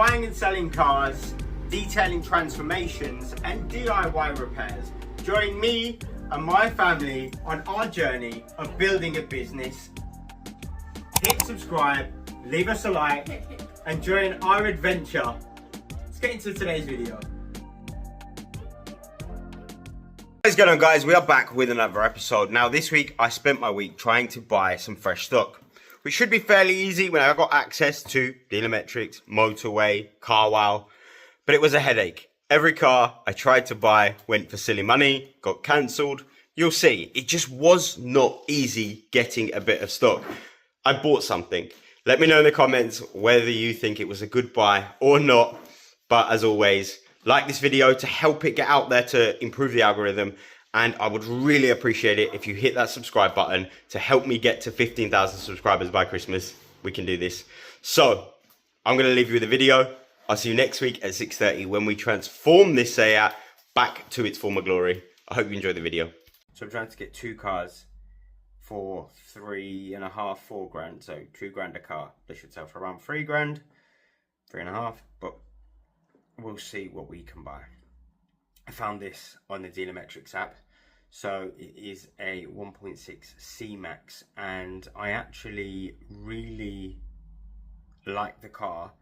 buying and selling cars, detailing transformations and DIY repairs. Join me and my family on our journey of building a business. Hit subscribe, leave us a like and join our adventure. Let's get into today's video. What's going on, guys? We are back with another episode. Now this week I spent my week trying to buy some fresh stock, which should be fairly easy when I got access to Dealermetrics, Motorway, Carwow, but it was a headache. Every car I tried to buy went for silly money, got cancelled. You'll see, it just was not easy getting a bit of stock. I bought something. Let me know in the comments whether you think it was a good buy or not. But as always, like this video to help it get out there to improve the algorithm. And I would really appreciate it if you hit that subscribe button to help me get to 15,000 subscribers by Christmas. We can do this. So I'm going to leave you with a video. I'll see you next week at 6:30 when we transform this Seat back to its former glory. I hope you enjoy the video. So I'm trying to get two cars for 3.5, 4 grand. So $2 a car. They should sell for around 3 grand, 3.5. But we'll see what we can buy. I found this on the Dealermetrics app. So it is a 1.6 C-Max and I actually really like the car,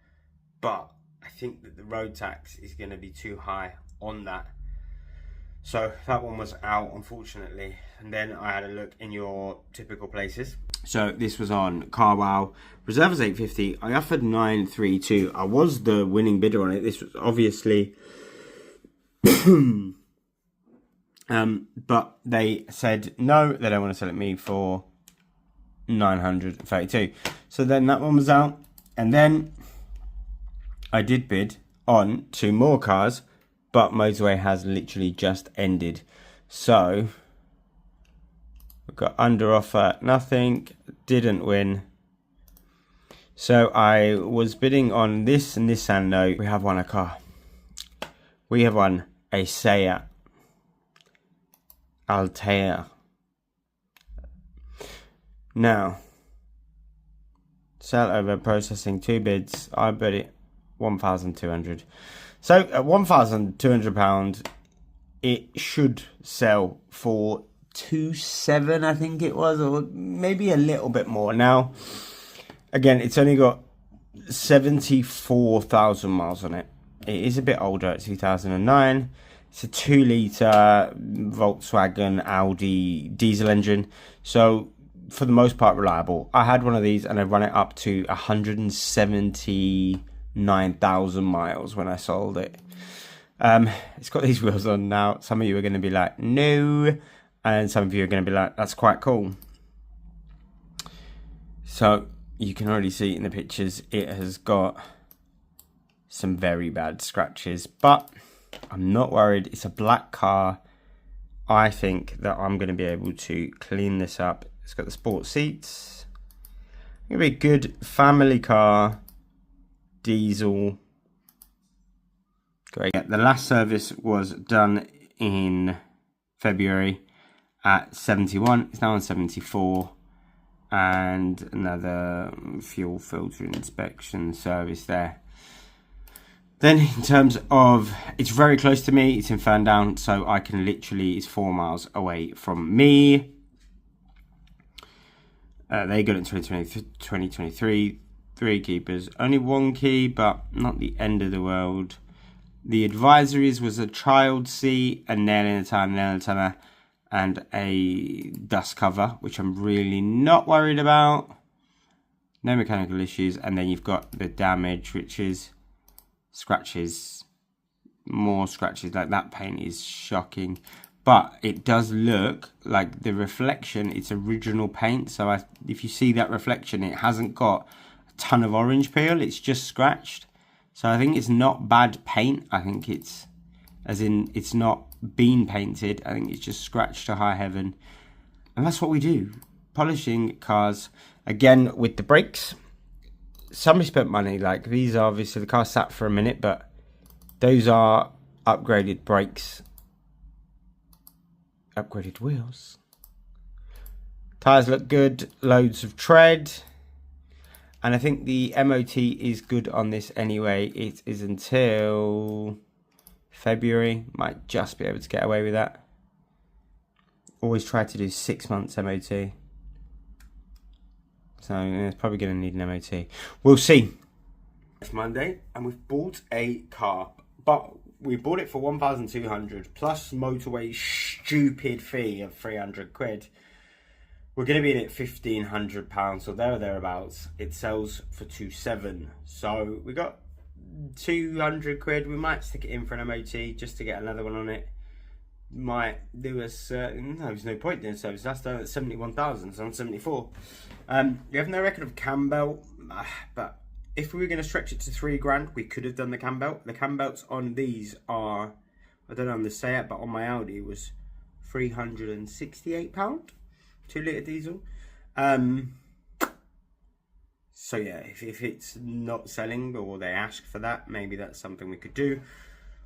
but I think that the road tax is going to be too high on that. So that one was out, unfortunately. And then I had a look in your typical places. So this was on Carwow. Reserve was 850. I offered 932. I was the winning bidder on it. This was obviously but they said no, they don't want to sell it me for 932. So then that one was out, and then I did bid on 2 more cars, but Motorway has literally just ended. So we've got under offer, nothing, didn't win. So I was bidding on this and this, and no, we have won a car. We have won a Seat Altea. Now, sell over processing 2 bids. I bid it 1,200. So at £1,200, it should sell for 2.7, I think it was, or maybe a little bit more. Now, again, it's only got 74,000 miles on it. It is a bit older at 2009. It's a 2-litre Volkswagen Audi diesel engine. So for the most part reliable. I had one of these and I run it up to 179,000 miles when I sold it. It's got these wheels on now. Some of you are going to be like, no. And some of you are going to be like, that's quite cool. So you can already see in the pictures, it has got some very bad scratches, but I'm not worried. It's a black car. I think that I'm going to be able to clean this up. It's got the sports seats. It's going to be a good family car. Diesel. Great. The last service was done in February at 71. It's now on 74. And another fuel filter inspection service there. Then in terms of, it's very close to me, it's in Ferndown, so I can literally, it's 4 miles away from me. They got it in 2023, 3 keepers, only 1 key, but not the end of the world. The advisories was a child seat, a nail in the tire, and a dust cover, which I'm really not worried about. No mechanical issues, and then you've got the damage, which is scratches, more scratches. Like that paint is shocking, but it does look like the reflection, it's original paint. So if you see that reflection, it hasn't got a ton of orange peel, it's just scratched. So I think it's not bad paint. I think it's, as in, it's not been painted. I think it's just scratched to high heaven. And that's what we do, polishing cars. Again, with the brakes, somebody spent money. Like, these are obviously, the car sat for a minute, but those are upgraded brakes, upgraded wheels. Tires look good, loads of tread. And I think the MOT is good on this anyway. It is until February. Might just be able to get away with that. Always try to do 6 months MOT. So it's probably going to need an MOT. We'll see. It's Monday and we've bought a car. But we bought it for 1,200 plus motorway stupid fee of 300 quid. We're going to be in it £1,500 or there or thereabouts. It sells for 2,700. So we got 200 quid. We might stick it in for an MOT just to get another one on it. Might do a certain. No, there's no point doing service. That's done at 71,000. So I'm 74. We have no record of cam belt, but if we were going to stretch it to £3,000, we could have done the cam belt. The cam belts on these are, I don't know on the Seat, but on my Audi it was £368. 2-litre diesel. So yeah, if it's not selling or they ask for that, maybe that's something we could do.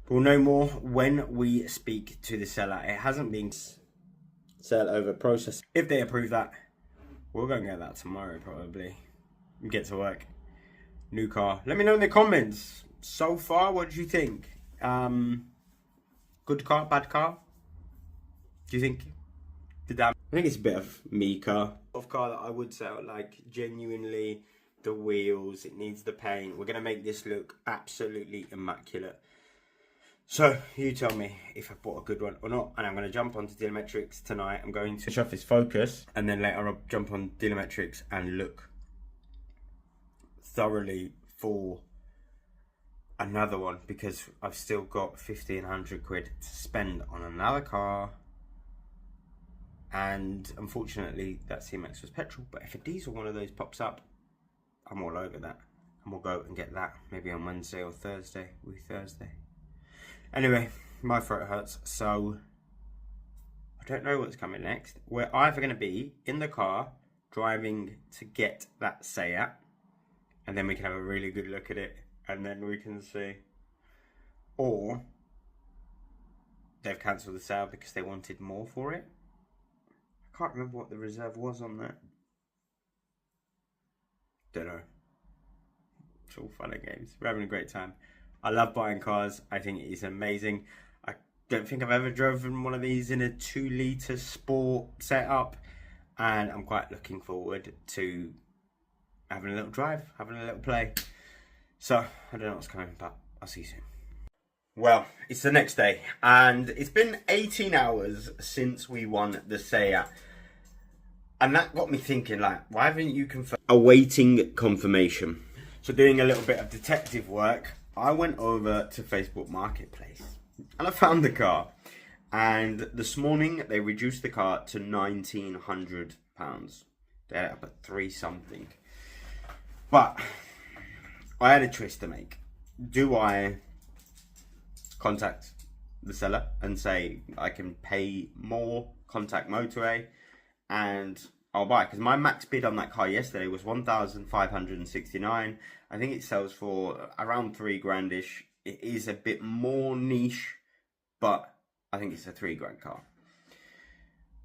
We'll know more when we speak to the seller. It hasn't been sell over process. If they approve that, we'll go and get that tomorrow probably. Get to work. New car. Let me know in the comments. So far, what do you think? Good car, bad car? Do you think? I think it's a bit of me car. Of car that I would sell, like genuinely the wheels, it needs the paint. We're going to make this look absolutely immaculate. So you tell me if I bought a good one or not, and I'm going to jump onto Dealermetrics tonight. I'm going to switch off this Focus, and then later I'll jump on Dealermetrics and look thoroughly for another one, because I've still got 1,500 quid to spend on another car. And unfortunately that C-Max was petrol, but if a diesel one of those pops up, I'm all over that, and we'll go and get that maybe on Wednesday or Thursday. Anyway, my throat hurts, so I don't know what's coming next. We're either going to be in the car driving to get that Seat, and then we can have a really good look at it, and then we can see, or they've cancelled the sale because they wanted more for it. I can't remember what the reserve was on that. Don't know. It's all fun and games. We're having a great time. I love buying cars. I think it is amazing. I don't think I've ever driven one of these in a 2-litre sport setup, and I'm quite looking forward to having a little drive, having a little play. So I don't know what's coming, but I'll see you soon. Well, it's the next day, and it's been 18 hours since we won the Seat. And that got me thinking, like, why haven't you confirmed? Awaiting confirmation. So doing a little bit of detective work, I went over to Facebook Marketplace, and I found the car. And this morning, they reduced the car to £1,900. They had it up at 3 something. But I had a choice to make. Do I contact the seller and say I can pay more, contact motorway, and I'll buy? Because my max bid on that car yesterday was 1,569. I think it sells for around £3,000-ish. It is a bit more niche, but I think it's a £3,000 car.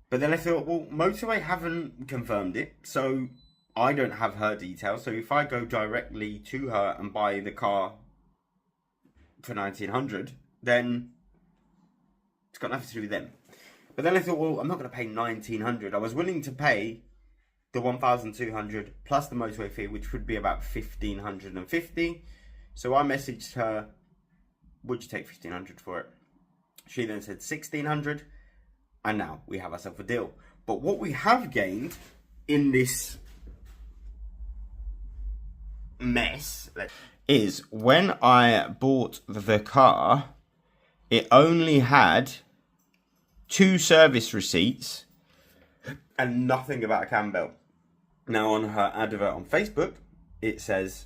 But then I thought, well, motorway haven't confirmed it, so I don't have her details. So if I go directly to her and buy the car for 1,900, then it's got nothing to do with them. But then I thought, well, I'm not going to pay 1,900. I was willing to pay the 1,200 plus the motorway fee, which would be about 1,550. So I messaged her, would you take 1,500 for it? She then said 1,600, and now we have ourselves a deal. But what we have gained in this mess is when I bought the car, it only had 2 service receipts and nothing about a cam belt. Now on her advert on Facebook, it says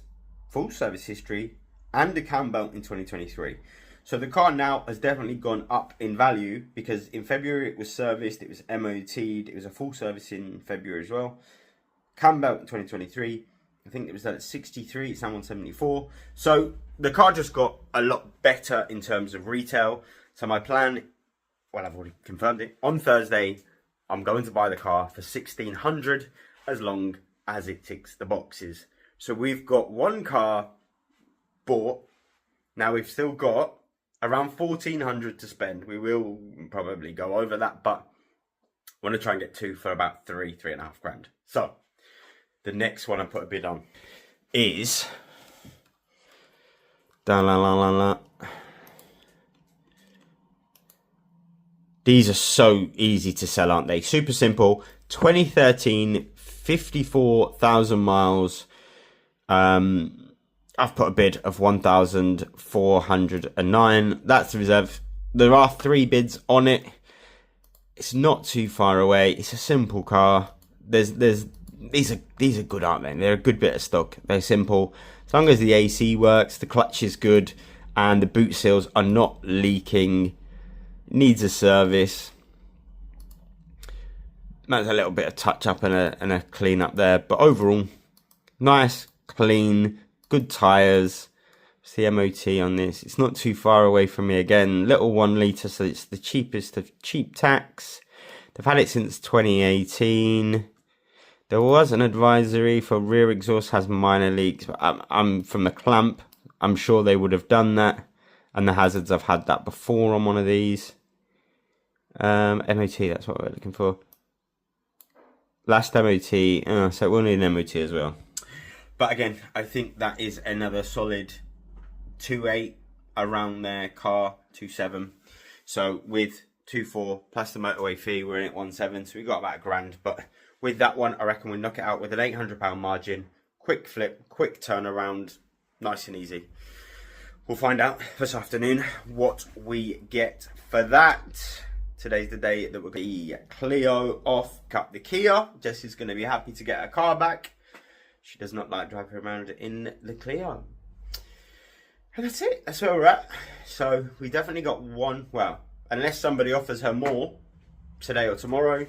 full service history and a cam belt in 2023. So the car now has definitely gone up in value, because in February it was serviced, it was MOT'd, it was a full service in February as well. Cam belt in 2023, I think it was done at 63, it's now on 74. So the car just got a lot better in terms of retail. So my plan, well, I've already confirmed it, on Thursday I'm going to buy the car for 1,600, as long as it ticks the boxes. So we've got one car bought. Now we've still got around 1,400 to spend. We will probably go over that, but I want to try and get two for about 3.5 grand. So the next one I put a bid on is these are so easy to sell, aren't they? Super simple. 2013, 54,000 miles. I've put a bid of 1,409. That's the reserve. There are 3 bids on it. It's not too far away. It's a simple car. These are good, aren't they? They're a good bit of stock. They're simple. As long as the AC works, the clutch is good, and the boot seals are not leaking. Needs a service. That's a little bit of touch up and a clean up there, but overall, nice, clean, good tyres. It's the MOT on this. It's not too far away from me again. Little 1 litre, so it's the cheapest of cheap tax. They've had it since 2018. There was an advisory for rear exhaust has minor leaks, but I'm from the clamp. I'm sure they would have done that. And the hazards, I've had that before on one of these. MOT, that's what we're looking for. Last MOT, so we'll need an MOT as well. But again, I think that is another solid 2.8 around their car, 2.7. So with 2.4 plus the motorway fee, we're in at 1.7. So we got about £1,000. But with that one, I reckon we'll knock it out with an £800 margin. Quick flip, quick turnaround, nice and easy. We'll find out this afternoon what we get for that. Today's the day that we're going to be Clio off, cut the Kia. Jessie's going to be happy to get her car back. She does not like driving around in the Clio. And that's it. That's where we're at. So we definitely got one. Well, unless somebody offers her more today or tomorrow.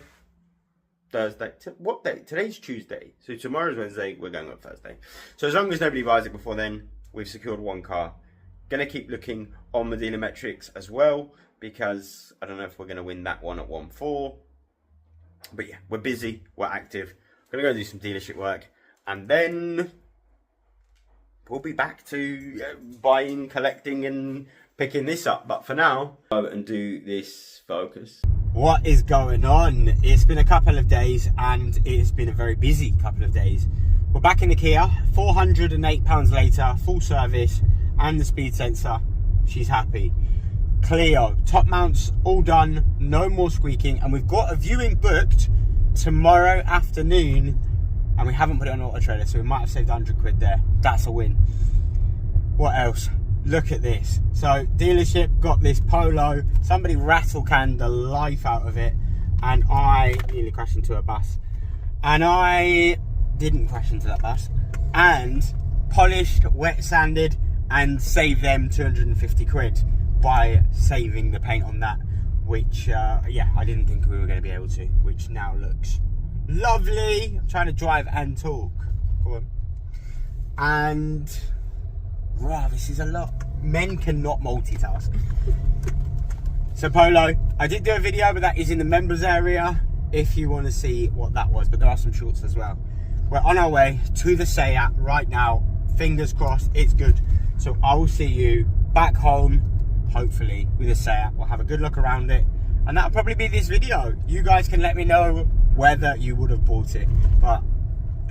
Thursday. What day? Today's Tuesday. So tomorrow's Wednesday. We're going on Thursday. So as long as nobody buys it before then, we've secured one car. Going to keep looking on the Dealermetrics as well, because I don't know if we're going to win that one at 1.4. But yeah, we're busy. We're active. Going to go do some dealership work. And then we'll be back to buying, collecting and picking this up. But for now, go and do this focus. What is going on? It's been a couple of days and it's been a very busy couple of days. We're back in the Kia, £408 later, full service and the speed sensor. She's happy. Clio, top mounts all done, no more squeaking, and we've got a viewing booked tomorrow afternoon, and we haven't put it on Auto Trader, so we might have saved 100 quid there. That's a win. What else? Look at this. So dealership got this Polo, somebody rattle canned the life out of it, and I nearly crashed into a bus, and I didn't crash into that bus, and polished, wet sanded, and saved them 250 quid by saving the paint on that, which yeah, I didn't think we were going to be able to, which now looks lovely. I'm trying to drive and talk. Go on. And wow, this is a lot. Men cannot multitask. So Polo, I did do a video, but that is in the members area if you want to see what that was, but there are some shorts as well. We're on our way to the Seat right now. Fingers crossed it's good. So I will see you back home, hopefully, with a Seat. We'll have a good look around it, and that'll probably be this video. You guys can let me know whether you would have bought it, but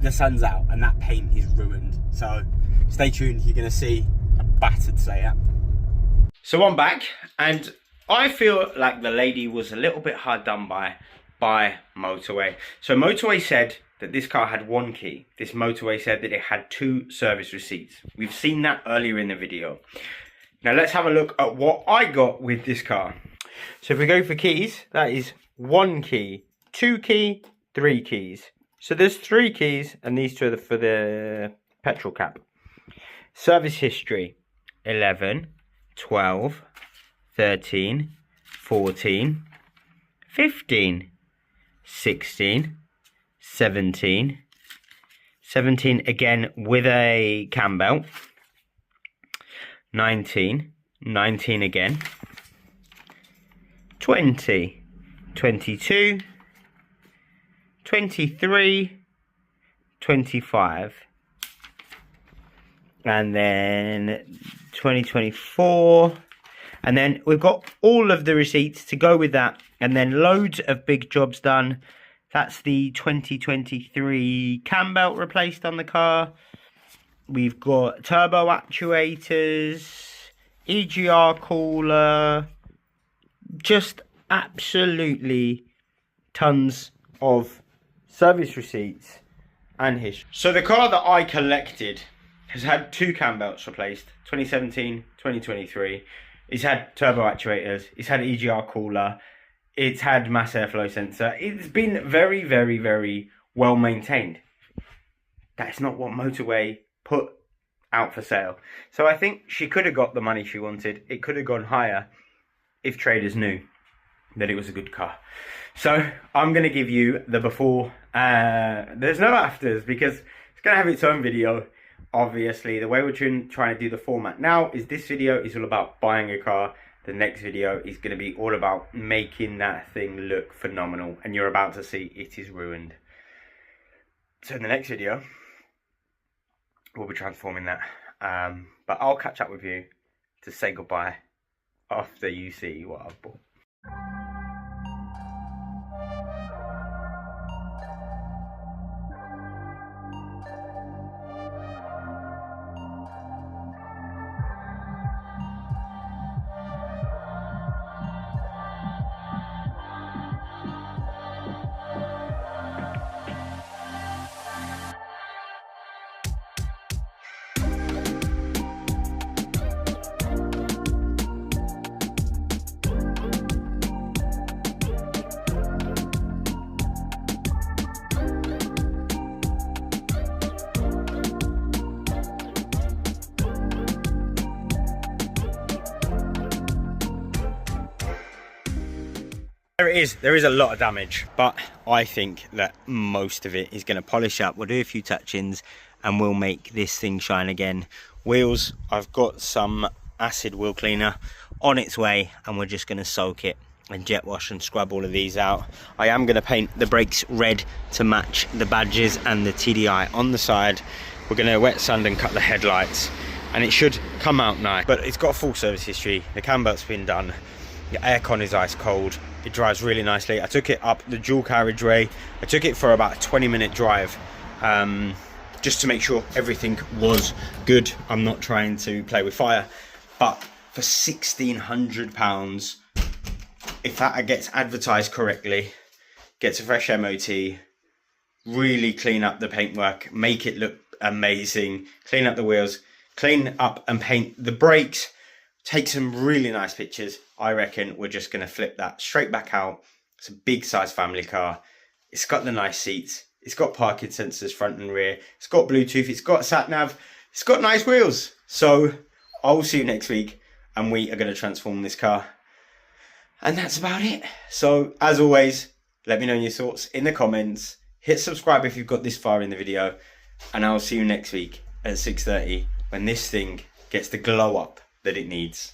the sun's out and that paint is ruined. So stay tuned, you're gonna see a battered Seat. So I'm back, and I feel like the lady was a little bit hard done by Motorway. So Motorway said that this car had 1 key. This Motorway said that it had 2 service receipts. We've seen that earlier in the video. Now let's have a look at what I got with this car. So if we go for keys, that is 1 key, 2 key, 3 keys. So there's 3 keys, and these 2 are for the petrol cap. Service history, 11, 12, 13, 14, 15, 16, 17, 17 again with a cam belt, 19, 19 again, 20, 22, 23, 25, and then 2024, and then we've got all of the receipts to go with that, and then loads of big jobs done. That's the 2023 cam belt replaced on the car. We've got turbo actuators, EGR cooler, just absolutely tons of service receipts and history. So the car that I collected has had 2 cam belts replaced, 2017, 2023. It's had turbo actuators, it's had EGR cooler, it's had mass airflow sensor. It's been very, very, very well maintained. That's not what Motorway put out for sale. So I think she could have got the money she wanted. It could have gone higher if traders knew that it was a good car. So I'm going to give you the before. There's no afters because it's going to have its own video. Obviously, the way we're trying to do the format now is this video is all about buying a car. The next video is going to be all about making that thing look phenomenal. And you're about to see it is ruined. So in the next video, we'll be transforming that. But I'll catch up with you to say goodbye after you see what I've bought. There it is. There is a lot of damage, but I think that most of it is going to polish up. We'll do a few touch-ins and we'll make this thing shine again. Wheels, I've got some acid wheel cleaner on its way and we're just going to soak it and jet wash and scrub all of these out. I am going to paint the brakes red to match the badges and the TDI on the side. We're going to wet sand and cut the headlights and it should come out nice. But it's got a full service history. The cam belt's been done. The aircon is ice cold. It drives really nicely. I took it up the dual carriageway. I took it for about a 20-minute drive just to make sure everything was good. I'm not trying to play with fire, but for £1,600, if that gets advertised correctly, gets a fresh MOT, really clean up the paintwork, make it look amazing, clean up the wheels, clean up and paint the brakes, take some really nice pictures, I reckon we're just going to flip that straight back out. It's a big size family car. It's got the nice seats. It's got parking sensors front and rear. It's got Bluetooth. It's got sat nav. It's got nice wheels. So I will see you next week and we are going to transform this car. And that's about it. So as always, let me know your thoughts in the comments. Hit subscribe if you've got this far in the video. And I'll see you next week at 6:30 when this thing gets the glow up that it needs.